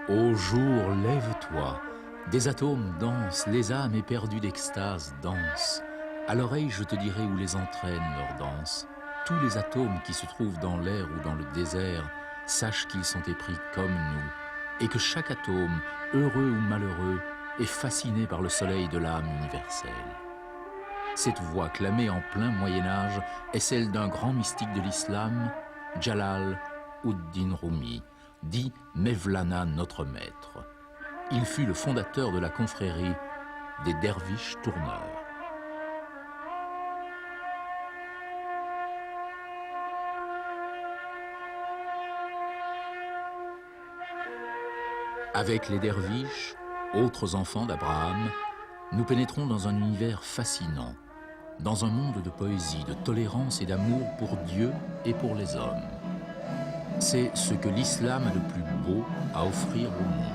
Ô jour, lève-toi, des atomes dansent, les âmes éperdues d'extase dansent. À l'oreille, je te dirai où les entraîne leur danse. Tous les atomes qui se trouvent dans l'air ou dans le désert, sache qu'ils sont épris comme nous, et que chaque atome, heureux ou malheureux, est fasciné par le soleil de l'âme universelle. Cette voix clamée en plein Moyen-Âge est celle d'un grand mystique de l'islam, Jalal ud-Din Rumi, dit Mevlana notre maître. Il fut le fondateur de la confrérie des derviches tourneurs. Avec les derviches, autres enfants d'Abraham, nous pénétrons dans un univers fascinant, dans un monde de poésie, de tolérance et d'amour pour Dieu et pour les hommes. C'est ce que l'islam a de plus beau à offrir au monde.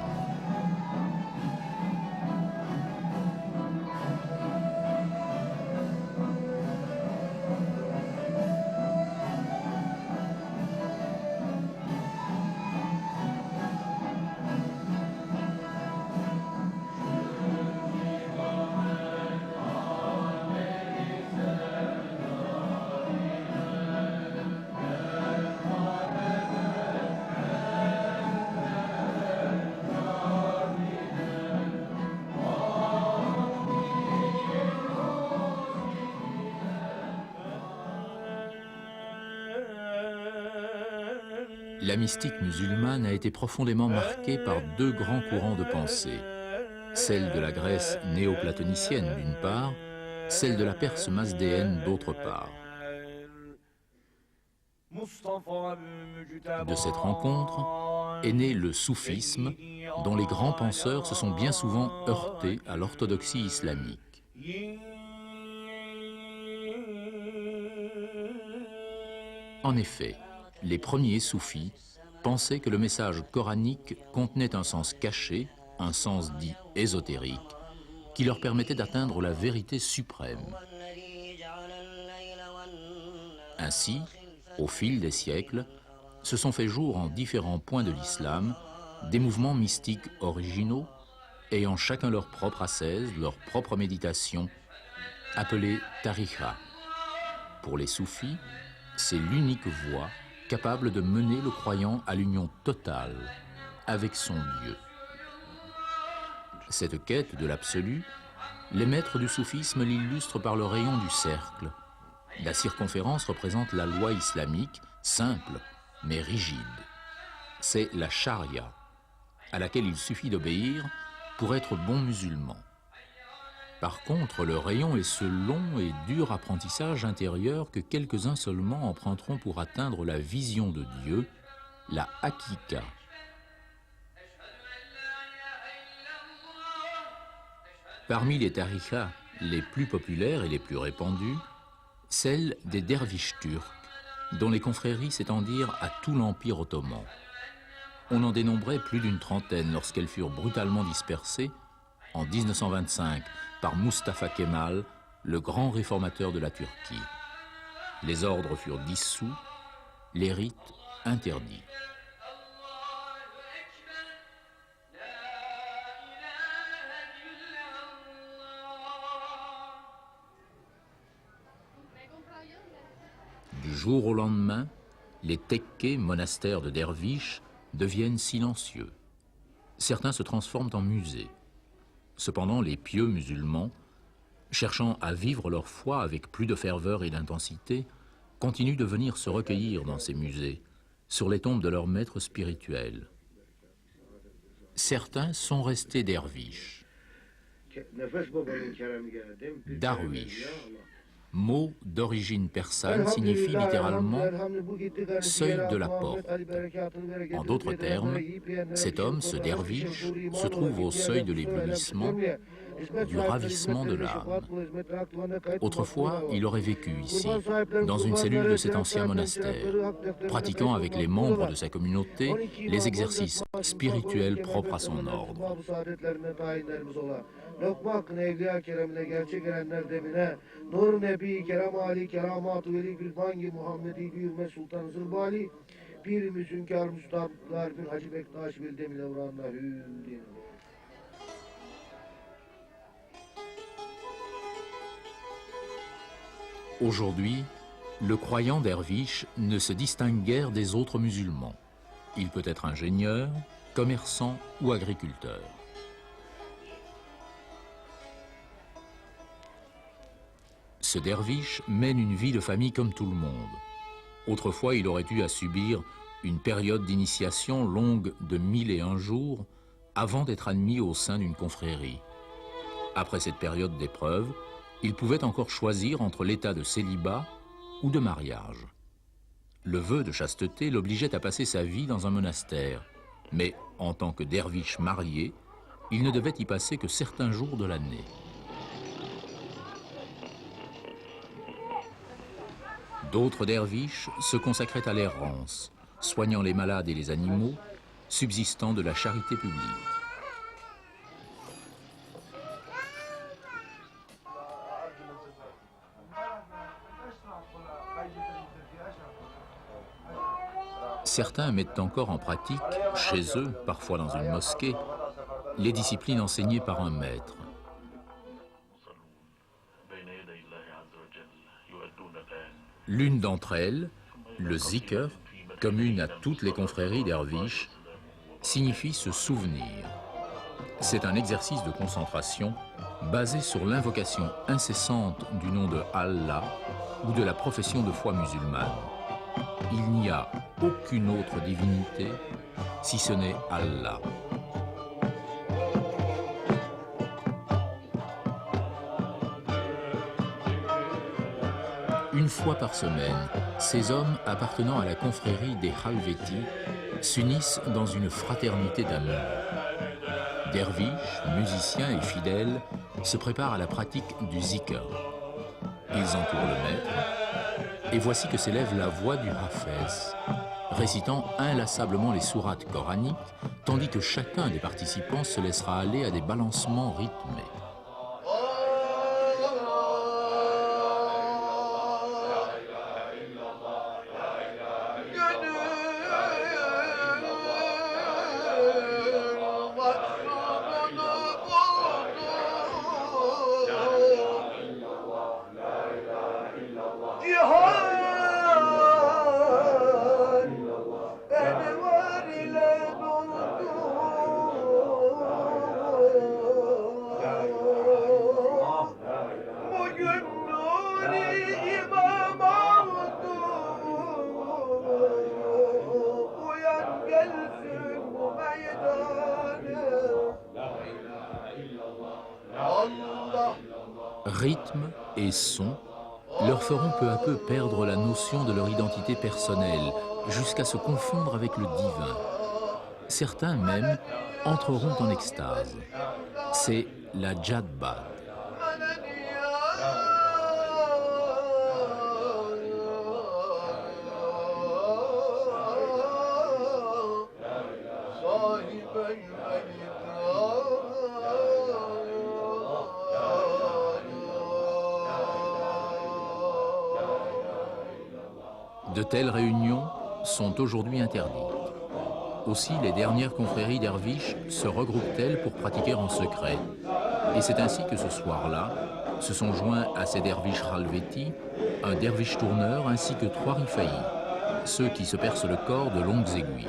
La mystique musulmane a été profondément marquée par deux grands courants de pensée, celle de la Grèce néoplatonicienne d'une part, celle de la Perse mazdéenne d'autre part. De cette rencontre est né le soufisme, dont les grands penseurs se sont bien souvent heurtés à l'orthodoxie islamique. En effet, les premiers soufis pensaient que le message coranique contenait un sens caché, un sens dit ésotérique, qui leur permettait d'atteindre la vérité suprême. Ainsi, au fil des siècles, se sont fait jour en différents points de l'islam des mouvements mystiques originaux, ayant chacun leur propre ascèse, leur propre méditation, appelée tariqa. Pour les soufis, c'est l'unique voie capable de mener le croyant à l'union totale avec son Dieu. Cette quête de l'absolu, les maîtres du soufisme l'illustrent par le rayon du cercle. La circonférence représente la loi islamique, simple mais rigide. C'est la charia, à laquelle il suffit d'obéir pour être bon musulman. Par contre, le rayon est ce long et dur apprentissage intérieur que quelques-uns seulement emprunteront pour atteindre la vision de Dieu, la hakika. Parmi les tariqas les plus populaires et les plus répandues, celle des derviches turcs, dont les confréries s'étendirent à tout l'Empire ottoman. On en dénombrait plus d'une trentaine lorsqu'elles furent brutalement dispersées en 1925 par Mustafa Kemal, le grand réformateur de la Turquie. Les ordres furent dissous, les rites interdits. Du jour au lendemain, les tekkés, monastères de derviches, deviennent silencieux. Certains se transforment en musées. Cependant, les pieux musulmans, cherchant à vivre leur foi avec plus de ferveur et d'intensité, continuent de venir se recueillir dans ces musées, sur les tombes de leurs maîtres spirituels. Certains sont restés derviches. Darwish, mot d'origine persane, signifie littéralement « seuil de la porte ». En d'autres termes, cet homme, ce derviche, se trouve au seuil de l'éblouissement, du ravissement de l'âme. Autrefois, il aurait vécu ici, dans une cellule de cet ancien monastère, pratiquant avec les membres de sa communauté les exercices spirituels propres à son ordre. Lokma hakkını evliya keremle gerçek erenler demine, Nur Nebi, Kerem Ali, Keramat-ı Veli Gülbangi, Muhammedi Büyüme Sultan Zülbali, Bir müsünkar Mustafalar bin Hacı Bektaş bildim levranla hüldin. Aujourd'hui, le croyant derviche ne se distingue guère des autres musulmans. Il peut être ingénieur, commerçant ou agriculteur. Ce derviche mène une vie de famille comme tout le monde. Autrefois, il aurait eu à subir une période d'initiation longue de 1001 jours avant d'être admis au sein d'une confrérie. Après cette période d'épreuve, il pouvait encore choisir entre l'état de célibat ou de mariage. Le vœu de chasteté l'obligeait à passer sa vie dans un monastère, mais en tant que derviche marié, il ne devait y passer que certains jours de l'année. D'autres derviches se consacraient à l'errance, soignant les malades et les animaux, subsistant de la charité publique. Certains mettent encore en pratique, chez eux, parfois dans une mosquée, les disciplines enseignées par un maître. L'une d'entre elles, le zikr, commune à toutes les confréries derviches, signifie se souvenir. C'est un exercice de concentration basé sur l'invocation incessante du nom de Allah ou de la profession de foi musulmane. Il n'y a aucune autre divinité si ce n'est Allah. Une fois par semaine, ces hommes appartenant à la confrérie des Halveti s'unissent dans une fraternité d'amour. Derviches, musiciens et fidèles se préparent à la pratique du zikr. Ils entourent le maître, et voici que s'élève la voix du Hafez, récitant inlassablement les sourates coraniques, tandis que chacun des participants se laissera aller à des balancements rythmés. Rythme et son leur feront peu à peu perdre la notion de leur identité personnelle, jusqu'à se confondre avec le divin. Certains même entreront en extase. C'est la Jadbad. De telles réunions sont aujourd'hui interdites. Aussi, les dernières confréries derviches se regroupent-elles pour pratiquer en secret. Et c'est ainsi que ce soir-là, se sont joints à ces derviches halveti, un derviche tourneur ainsi que 3 rifaïs, ceux qui se percent le corps de longues aiguilles.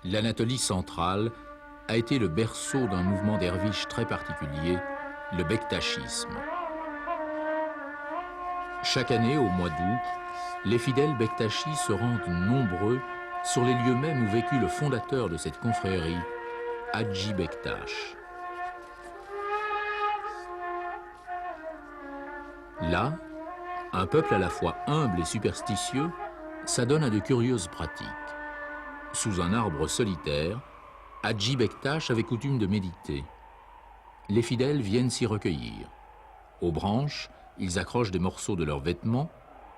L'Anatolie centrale a été le berceau d'un mouvement derviches très particulier, le bektachisme. Chaque année, au mois d'août, les fidèles bektachis se rendent nombreux sur les lieux mêmes où vécut le fondateur de cette confrérie, Hadji Bektash. Là, un peuple à la fois humble et superstitieux s'adonne à de curieuses pratiques. Sous un arbre solitaire, Hadji Bektash avait coutume de méditer. Les fidèles viennent s'y recueillir. Aux branches, ils accrochent des morceaux de leurs vêtements,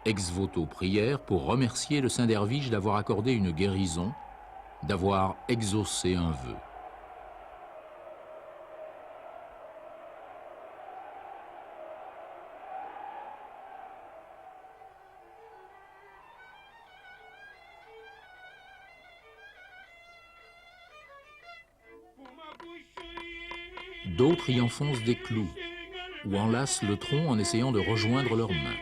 ex voto prière pour remercier le saint derviche d'avoir accordé une guérison, d'avoir exaucé un vœu. D'autres y enfoncent des clous ou enlacent le tronc en essayant de rejoindre leurs mains.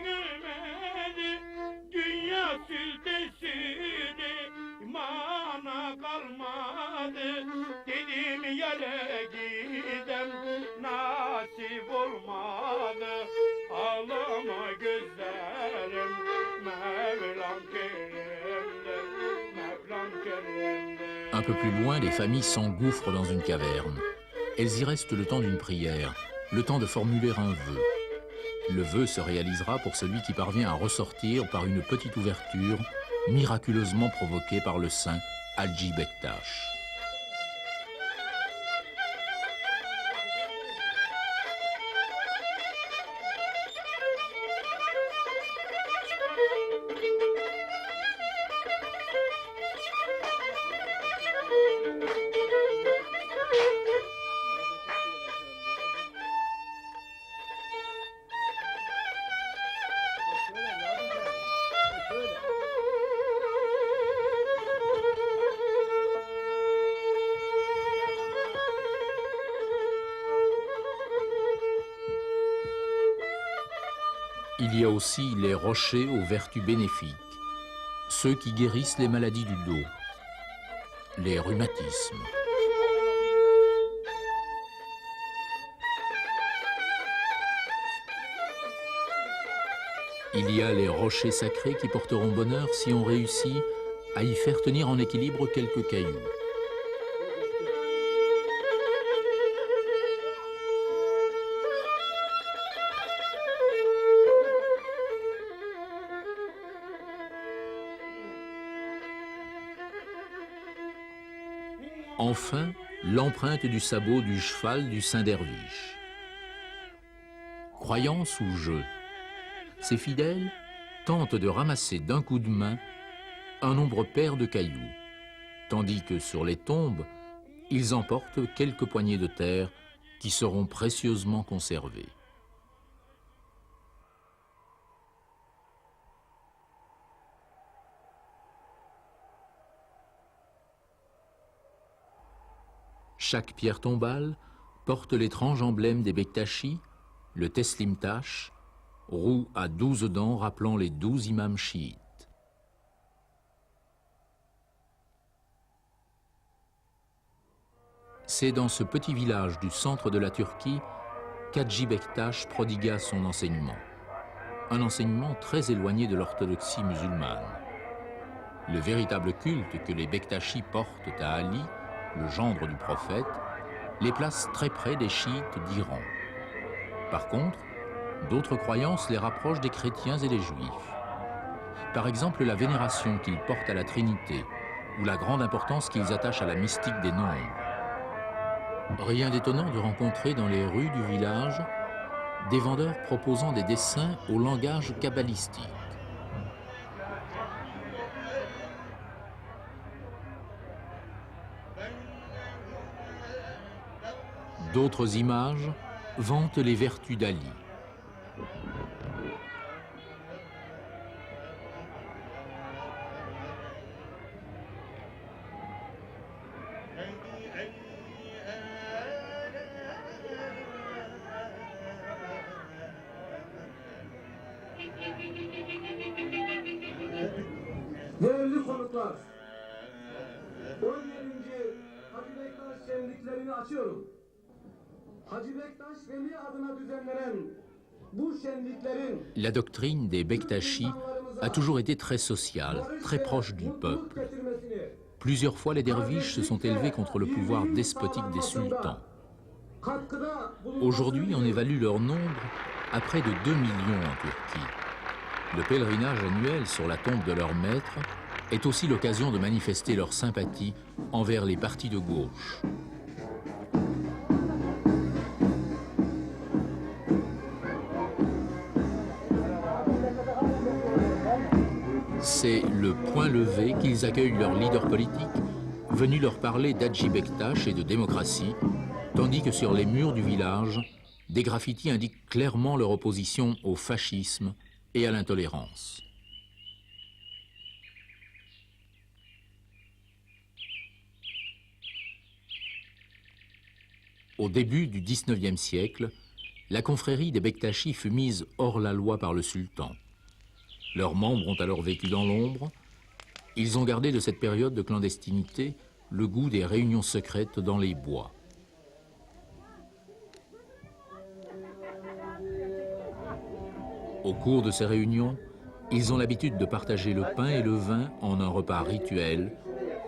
Un peu plus loin, les familles s'engouffrent dans une caverne. Elles y restent le temps d'une prière, le temps de formuler un vœu. Le vœu se réalisera pour celui qui parvient à ressortir par une petite ouverture miraculeusement provoquée par le saint Hadji Bektash. Il y a aussi les rochers aux vertus bénéfiques, ceux qui guérissent les maladies du dos, les rhumatismes. Il y a les rochers sacrés qui porteront bonheur si on réussit à y faire tenir en équilibre quelques cailloux. Enfin, l'empreinte du sabot du cheval du saint derviche. Croyance ou jeu, ces fidèles tentent de ramasser d'un coup de main un nombre pair de cailloux, tandis que sur les tombes, ils emportent quelques poignées de terre qui seront précieusement conservées. Chaque pierre tombale porte l'étrange emblème des Bektachis, le Teslim Tash, roux à 12 dents rappelant les 12 imams chiites. C'est dans ce petit village du centre de la Turquie qu'Hadji Bektash prodigua son enseignement. Un enseignement très éloigné de l'orthodoxie musulmane. Le véritable culte que les Bektachis portent à Ali, le gendre du prophète, les place très près des chiites d'Iran. Par contre, d'autres croyances les rapprochent des chrétiens et des juifs. Par exemple, la vénération qu'ils portent à la Trinité ou la grande importance qu'ils attachent à la mystique des nombres. Rien d'étonnant de rencontrer dans les rues du village des vendeurs proposant des dessins au langage kabbalistique. D'autres images vantent les vertus d'Ali. Değerli konuklar, 17. açıyorum. Hacı Bektaş Veli adına düzenlenen bu şenliklerin La doctrine des Bektashi a toujours été très sociale, très proche du peuple. Plusieurs fois, les derviches se sont élevés contre le pouvoir despotique des sultans. Aujourd'hui, on évalue leur nombre à près de 2 millions en Turquie. Le pèlerinage annuel sur la tombe de leur maître est aussi l'occasion de manifester leur sympathie envers les partis de gauche. C'est le point levé qu'ils accueillent leur leader politique, venu leur parler d'Hadji Bektash et de démocratie, tandis que sur les murs du village, des graffitis indiquent clairement leur opposition au fascisme et à l'intolérance. Au début du XIXe siècle, la confrérie des Bektashi fut mise hors la loi par le sultan. Leurs membres ont alors vécu dans l'ombre. Ils ont gardé de cette période de clandestinité le goût des réunions secrètes dans les bois. Au cours de ces réunions, ils ont l'habitude de partager le pain et le vin en un repas rituel,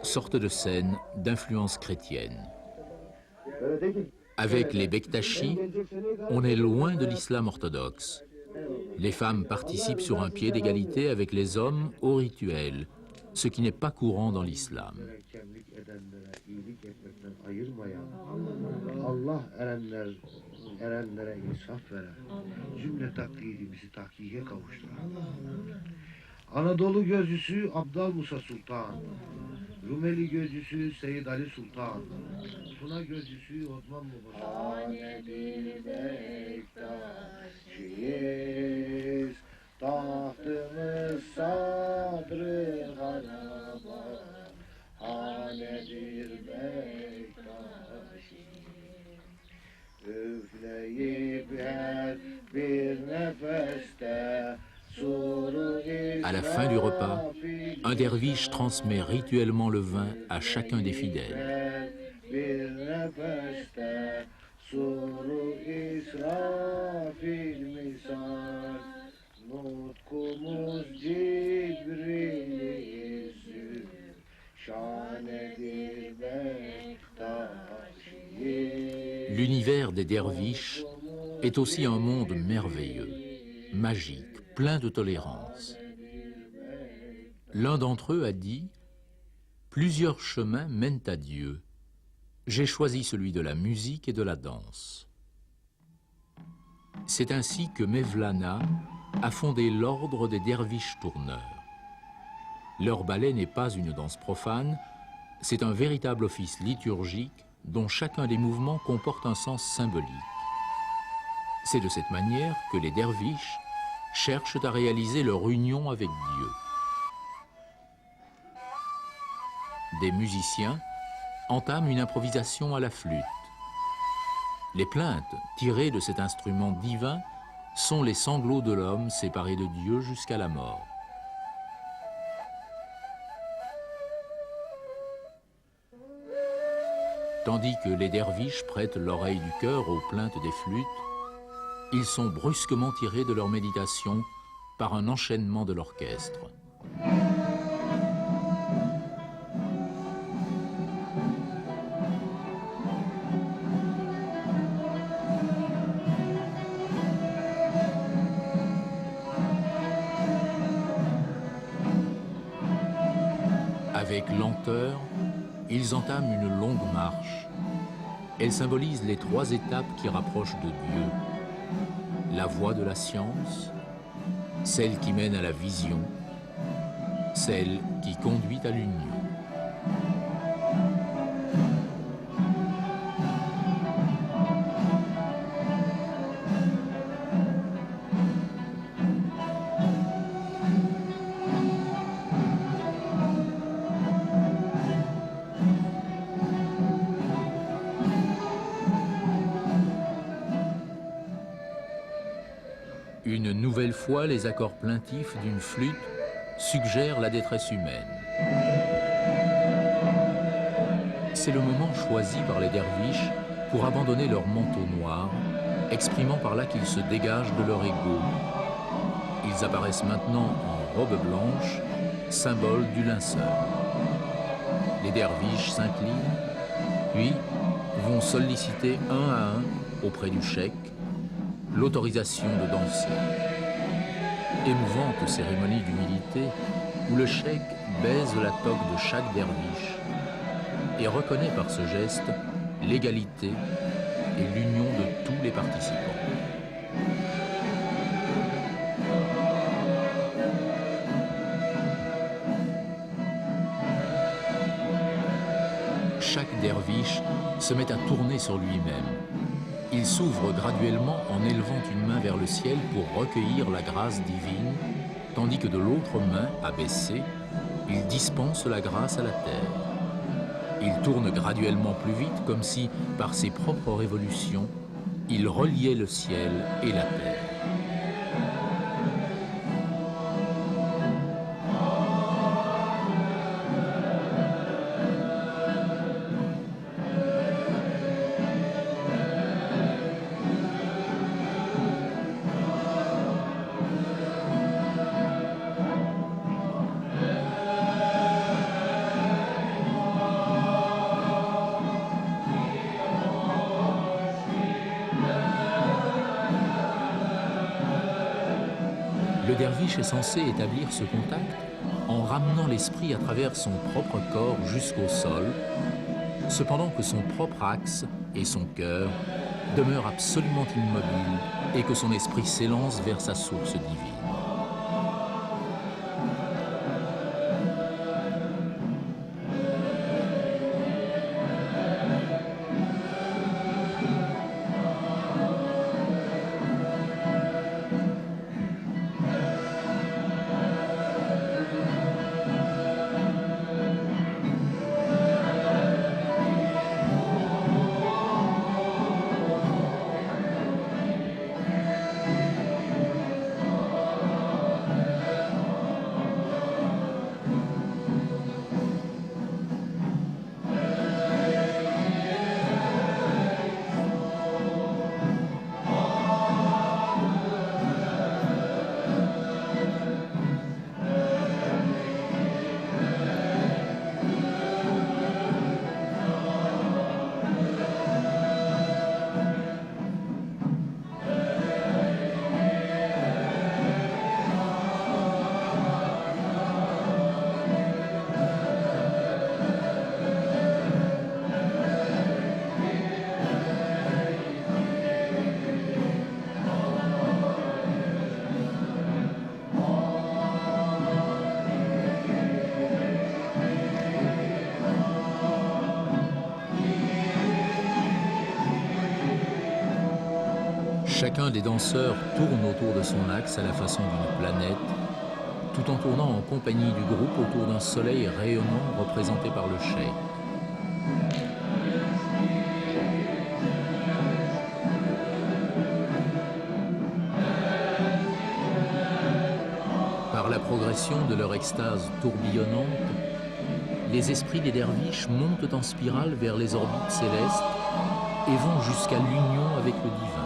sorte de scène d'influence chrétienne. Avec les Bektashi, on est loin de l'islam orthodoxe. Les femmes participent sur un pied d'égalité avec les hommes au rituel, ce qui n'est pas courant dans l'islam. Erenlere insaf veren, cümle taklidimizi tahkike kavuşturan. Anadolu gözcüsü Abdal Musa Sultan, Rumeli gözcüsü Seyyid Ali Sultan, Tuna gözcüsü Osman Mübarek. Hanedir Bektaşiyiz, tahtımız sadrı haraba, hanedir Bektaşiyiz. À la fin du repas, un derviche transmet rituellement le vin à chacun des fidèles. L'univers des derviches est aussi un monde merveilleux, magique, plein de tolérance. L'un d'entre eux a dit « Plusieurs chemins mènent à Dieu. J'ai choisi celui de la musique et de la danse. » C'est ainsi que Mevlana a fondé l'ordre des derviches tourneurs. Leur ballet n'est pas une danse profane, c'est un véritable office liturgique dont chacun des mouvements comporte un sens symbolique. C'est de cette manière que les derviches cherchent à réaliser leur union avec Dieu. Des musiciens entament une improvisation à la flûte. Les plaintes tirées de cet instrument divin sont les sanglots de l'homme séparé de Dieu jusqu'à la mort. Tandis que les derviches prêtent l'oreille du cœur aux plaintes des flûtes, ils sont brusquement tirés de leur méditation par un enchaînement de l'orchestre. Avec lenteur, ils entament une longue marche. Elle symbolise les 3 étapes qui rapprochent de Dieu. La voie de la science, celle qui mène à la vision, celle qui conduit à l'union. Une nouvelle fois, les accords plaintifs d'une flûte suggèrent la détresse humaine. c'est le moment choisi par les derviches pour abandonner leur manteau noir, exprimant par là qu'ils se dégagent de leur ego. Ils apparaissent maintenant en robe blanche, symbole du linceul. Les derviches s'inclinent, puis vont solliciter un à un, auprès du cheikh, l'autorisation de danser. Émouvante cérémonie d'humilité où le cheikh baise la toque de chaque derviche et reconnaît par ce geste l'égalité et l'union de tous les participants. Chaque derviche se met à tourner sur lui-même. Il s'ouvre graduellement en élevant une main vers le ciel pour recueillir la grâce divine, tandis que de l'autre main, abaissée, il dispense la grâce à la terre. Il tourne graduellement plus vite, comme si, par ses propres révolutions, il reliait le ciel et la terre. Le derviche est censé établir ce contact en ramenant l'esprit à travers son propre corps jusqu'au sol, cependant que son propre axe et son cœur demeurent absolument immobiles et que son esprit s'élance vers sa source divine. Chacun des danseurs tourne autour de son axe à la façon d'une planète, tout en tournant en compagnie du groupe autour d'un soleil rayonnant représenté par le cheikh. Par la progression de leur extase tourbillonnante, les esprits des derviches montent en spirale vers les orbites célestes et vont jusqu'à l'union avec le divin.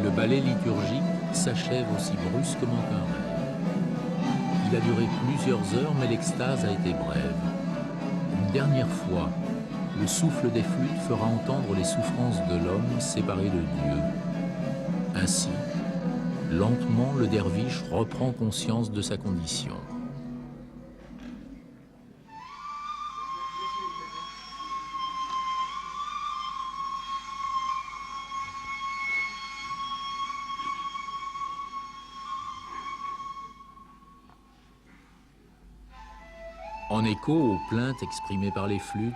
Le ballet liturgique s'achève aussi brusquement qu'un rêve. Il a duré plusieurs heures, mais l'extase a été brève. Une dernière fois, le souffle des flûtes fera entendre les souffrances de l'homme séparé de Dieu. Ainsi, lentement, le derviche reprend conscience de sa condition. En écho aux plaintes exprimées par les flûtes,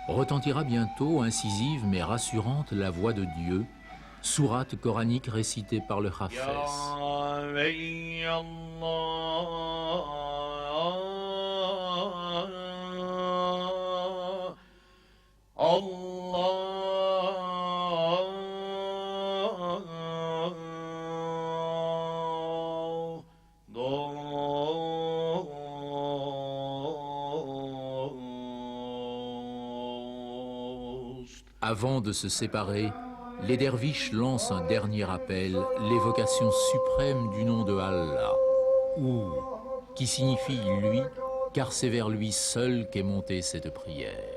retentira bientôt, incisive mais rassurante, la voix de Dieu, sourate coranique récitée par le Hafez. Avant de se séparer, les derviches lancent un dernier appel, l'évocation suprême du nom de Allah, ou qui signifie lui, car c'est vers lui seul qu'est montée cette prière.